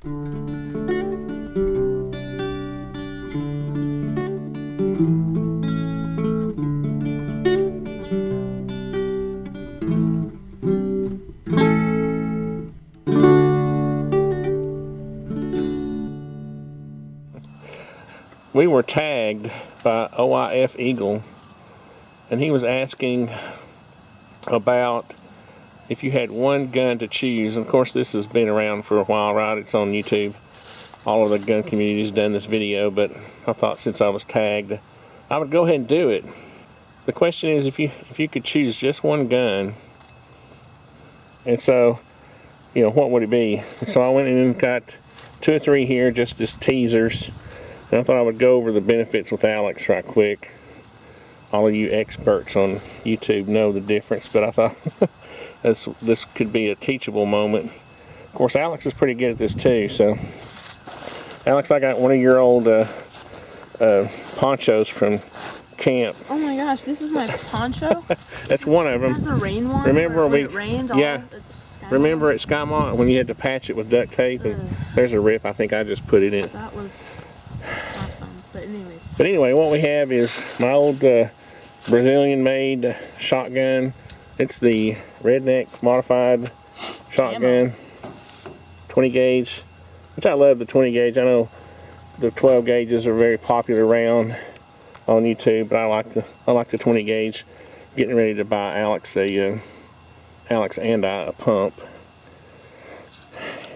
We were tagged by OIFEagle, and he was asking about if you had one gun to choose. And of course, this has been around for a while, right? It's on YouTube. All of the gun community's done this video, but I thought since I was tagged, I would go ahead and do it. The question is, if you could choose just one gun, and so, you know, what would it be? So I went in and got 2 or 3 here, just as teasers. And I thought I would go over the benefits with Alex right quick. All of you experts on YouTube know the difference, but I thought this could be a teachable moment. Of course, Alex is pretty good at this too. So, Alex, I got one of your old ponchos from camp. Oh my gosh, this is my poncho? That's one of them. Is that the rain one? Remember when it rained? Yeah. Remember at Skymont when you had to patch it with duct tape? And there's a rip. I think I just put it in. That was not fun. But anyway, what we have is my old Brazilian-made shotgun. It's the Redneck modified shotgun, 20 gauge, which I love the 20 gauge. I know the 12 gauges are very popular around on YouTube, but I like the 20 gauge. Getting ready to buy Alex and I a pump.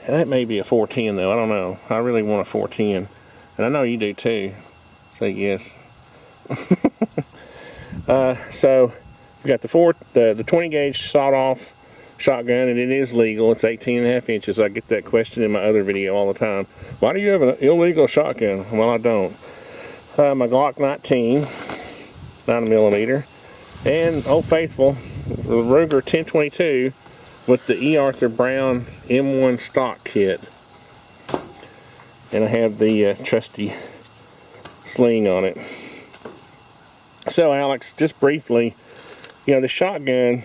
And that may be a 410 though. I don't know. I really want a 410, and I know you do too. Say yes. So we got the 20 gauge sawed-off shotgun, and it is legal. It's 18.5 inches. I get that question in my other video all the time. Why do you have an illegal shotgun? Well, I don't. My Glock 19, 9mm, and Old Faithful, the Ruger 1022 with the E. Arthur Brown M1 stock kit. And I have the trusty sling on it. So Alex, just briefly, you know, the shotgun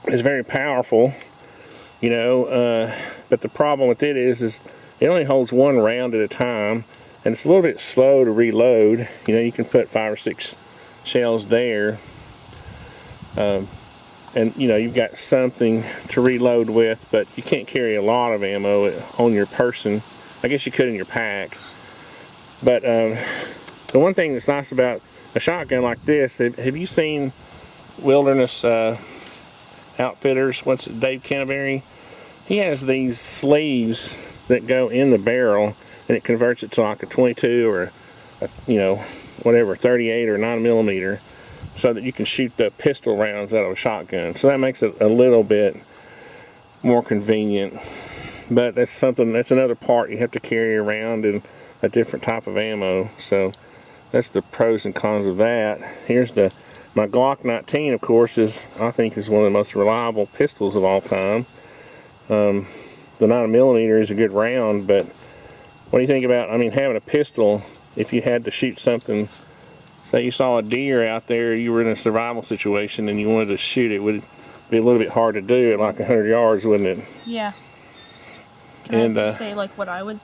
is very powerful, you know, but the problem with it is it only holds 1 round at a time, and it's a little bit slow to reload. You know, you can put 5 or 6 shells there, and you know, you've got something to reload with, but you can't carry a lot of ammo on your person. I guess you could in your pack, but the one thing that's nice about a shotgun like this, have you seen Wilderness Outfitters? What's it, Dave Canterbury? He has these sleeves that go in the barrel, and it converts it to like a 22 or you know, whatever, 38 or 9mm, so that you can shoot the pistol rounds out of a shotgun. So that makes it a little bit more convenient. But that's another part you have to carry around, and a different type of ammo. So that's the pros and cons of that. Here's my Glock 19, of course, I think is one of the most reliable pistols of all time. The 9mm is a good round, but what do you think about, I mean, having a pistol, if you had to shoot something, say you saw a deer out there, you were in a survival situation and you wanted to shoot it, would it be a little bit hard to do at like 100 yards, wouldn't it? Yeah. Can I just say like what I would?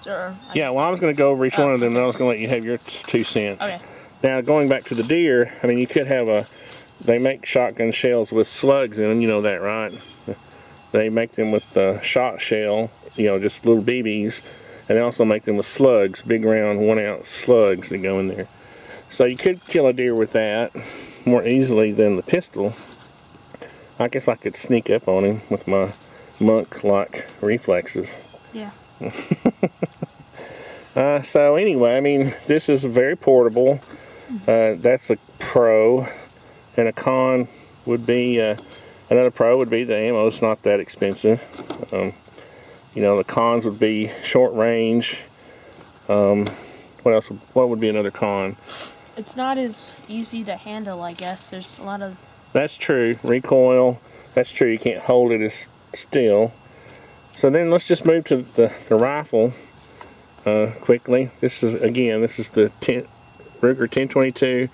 Yeah, well, I was going to go over each one of them, and I was going to let you have your 2 cents. Okay. Now, going back to the deer, I mean, you could have they make shotgun shells with slugs in them, you know that, right? They make them with the shot shell, you know, just little BBs, and they also make them with slugs, big round 1-ounce slugs that go in there. So you could kill a deer with that more easily than the pistol. I guess I could sneak up on him with my monk-like reflexes. Yeah. So anyway, I mean, this is very portable. That's a pro, and a con would be another pro would be the ammo's not that expensive. You know, the cons would be short range. What else? What would be another con? It's not as easy to handle, I guess. There's a lot of... That's true. Recoil. That's true. You can't hold it as still. So then let's just move to the rifle quickly. This is the Ruger 1022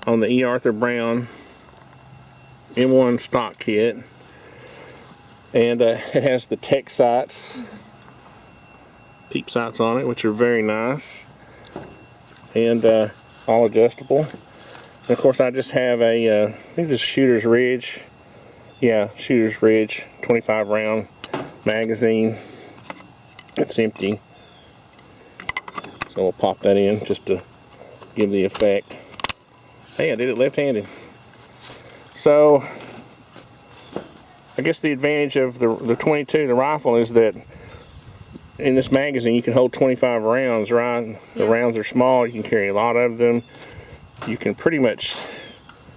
on the E. Arthur Brown M1 stock kit, and it has the tech sights peep sights on it, which are very nice, and all adjustable. And of course, I just have a, I think this is Shooter's Ridge. Yeah, Shooter's Ridge 25 round magazine. It's empty. So we'll pop that in just to give the effect. Hey, I did it left-handed. So, I guess the advantage of the 22, the rifle, is that in this magazine you can hold 25 rounds, right? The rounds are small, you can carry a lot of them. You can pretty much,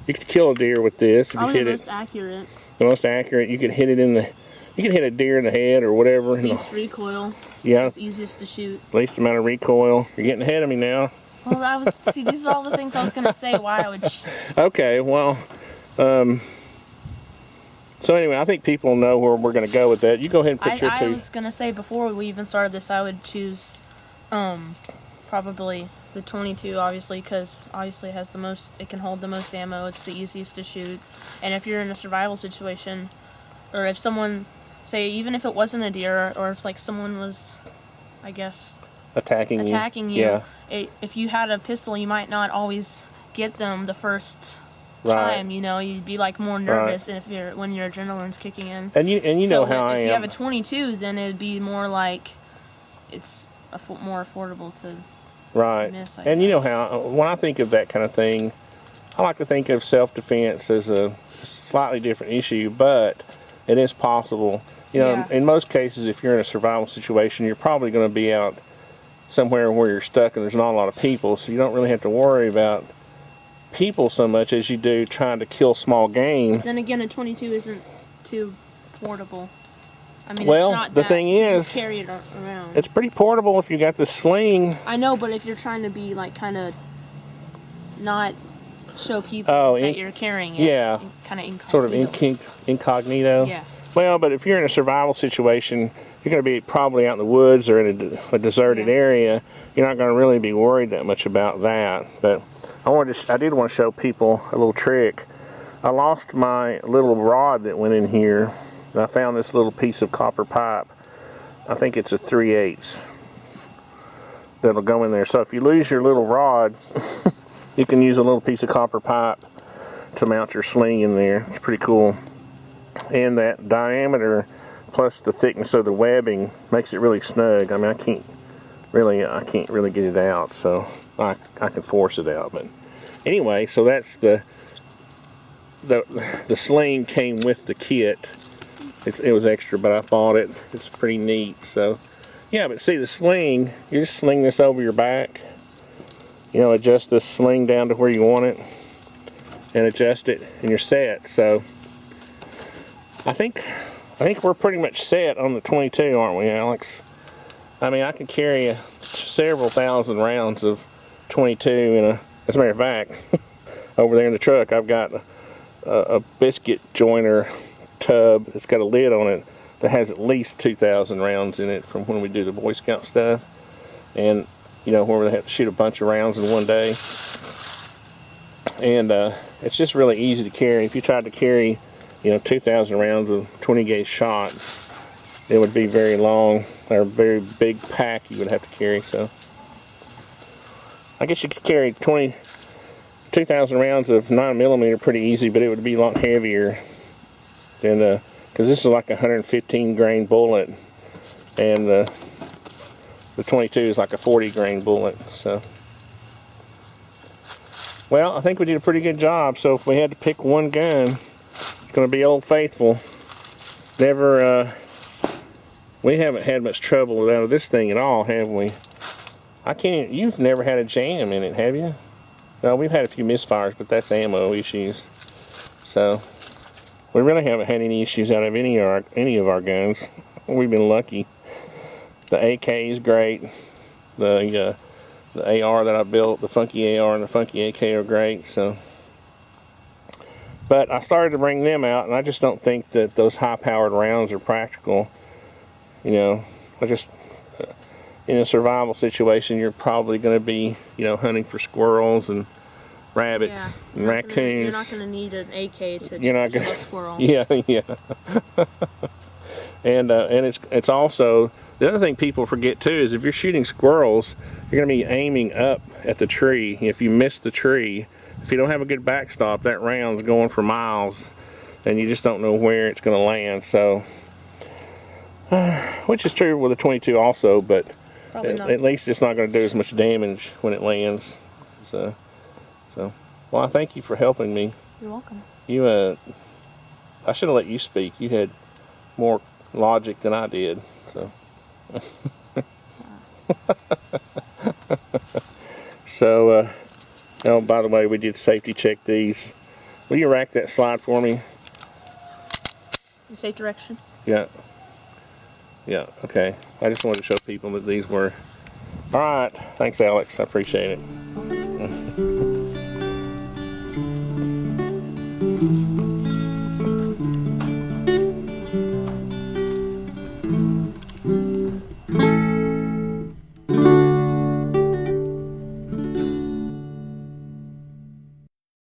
you could kill a deer with this if you hit it. The most accurate. The most accurate. You could hit it in the, you could hit a deer in the head or whatever. Least recoil. Yeah. It's easiest to shoot. Least amount of recoil. You're getting ahead of me now. Well, see, these are all the things I was gonna say. Why I would. Okay, well, so anyway, I think people know where we're gonna go with that. You go ahead and put your two. I was gonna say before we even started this, I would choose, probably the 22, obviously, because obviously it has the most. It can hold the most ammo. It's the easiest to shoot, and if you're in a survival situation, or if someone, say, even if it wasn't a deer, or if like someone was, I guess, attacking you. Yeah. If you had a pistol, you might not always get them the first Right. time. You know, you'd be like more nervous if when your adrenaline's kicking in. And you so know how I am. If you have a 22, then it'd be more like it's more affordable to miss. And you know how when I think of that kind of thing, I like to think of self-defense as a slightly different issue, but it is possible. You know, in most cases, if you're in a survival situation, you're probably going to be out somewhere where you're stuck and there's not a lot of people, so you don't really have to worry about people so much as you do trying to kill small game. Then again, a 22 isn't too portable. I mean, well, it's not the that thing to is, just carry it around. It's pretty portable if you got the sling. I know, but if you're trying to be like kind of not show people that you're carrying it, kind of incognito. Sort of incognito. Yeah. Well, but if you're in a survival situation, you're going to be probably out in the woods or in a deserted area. You're not going to really be worried that much about that. But I did want to show people a little trick. I lost my little rod that went in here, and I found this little piece of copper pipe. I think it's a 3/8 that'll go in there. So if you lose your little rod, you can use a little piece of copper pipe to mount your sling in there. It's pretty cool. And that diameter plus the thickness of the webbing makes it really snug. I mean, I can't really get it out, so I can force it out. But anyway, so that's the sling came with the kit. It was extra, but I bought it. It's pretty neat. So yeah, but see the sling, you just sling this over your back. You know, adjust this sling down to where you want it, and adjust it, and you're set. So I think we're pretty much set on the 22, aren't we, Alex? I mean, I can carry several thousand rounds of 22 in as a matter of fact, over there in the truck, I've got a biscuit joiner tub that's got a lid on it that has at least 2,000 rounds in it from when we do the Boy Scout stuff. And, you know, where we have to shoot a bunch of rounds in one day. And it's just really easy to carry. If you tried to carry, you know, 2,000 rounds of 20 gauge shot, it would be very long, or a very big pack you would have to carry. So I guess you could carry 2,000 rounds of 9mm pretty easy, but it would be a lot heavier than because this is like a 115 grain bullet, and the 22 is like a 40 grain bullet. So, well, I think we did a pretty good job. So if we had to pick one gun, it's going to be Old Faithful. Never, we haven't had much trouble out of this thing at all, have we? You've never had a jam in it, have you? No, we've had a few misfires, but that's ammo issues. So, we really haven't had any issues out of any of our guns. We've been lucky. The AK is great. The AR that I built, the Funky AR and the Funky AK are great. So, but I started to bring them out, and I just don't think that those high-powered rounds are practical. You know, in a survival situation, you're probably going to be, you know, hunting for squirrels and rabbits and raccoons. You're not going to need an AK to kill a squirrel. Yeah. And it's also The other thing people forget too is if you're shooting squirrels, you're going to be aiming up at the tree. If you miss the tree, if you don't have a good backstop, that round's going for miles, and you just don't know where it's going to land. So, which is true with a 22 also, but at least it's not going to do as much damage when it lands. So, well, I thank you for helping me. You're welcome. I should have let you speak. You had more logic than I did. So. So, oh, by the way, we did safety check these. Will you rack that slide for me? The safe direction? Yeah. Yeah, okay. I just wanted to show people that these were. All right. Thanks, Alex. I appreciate it.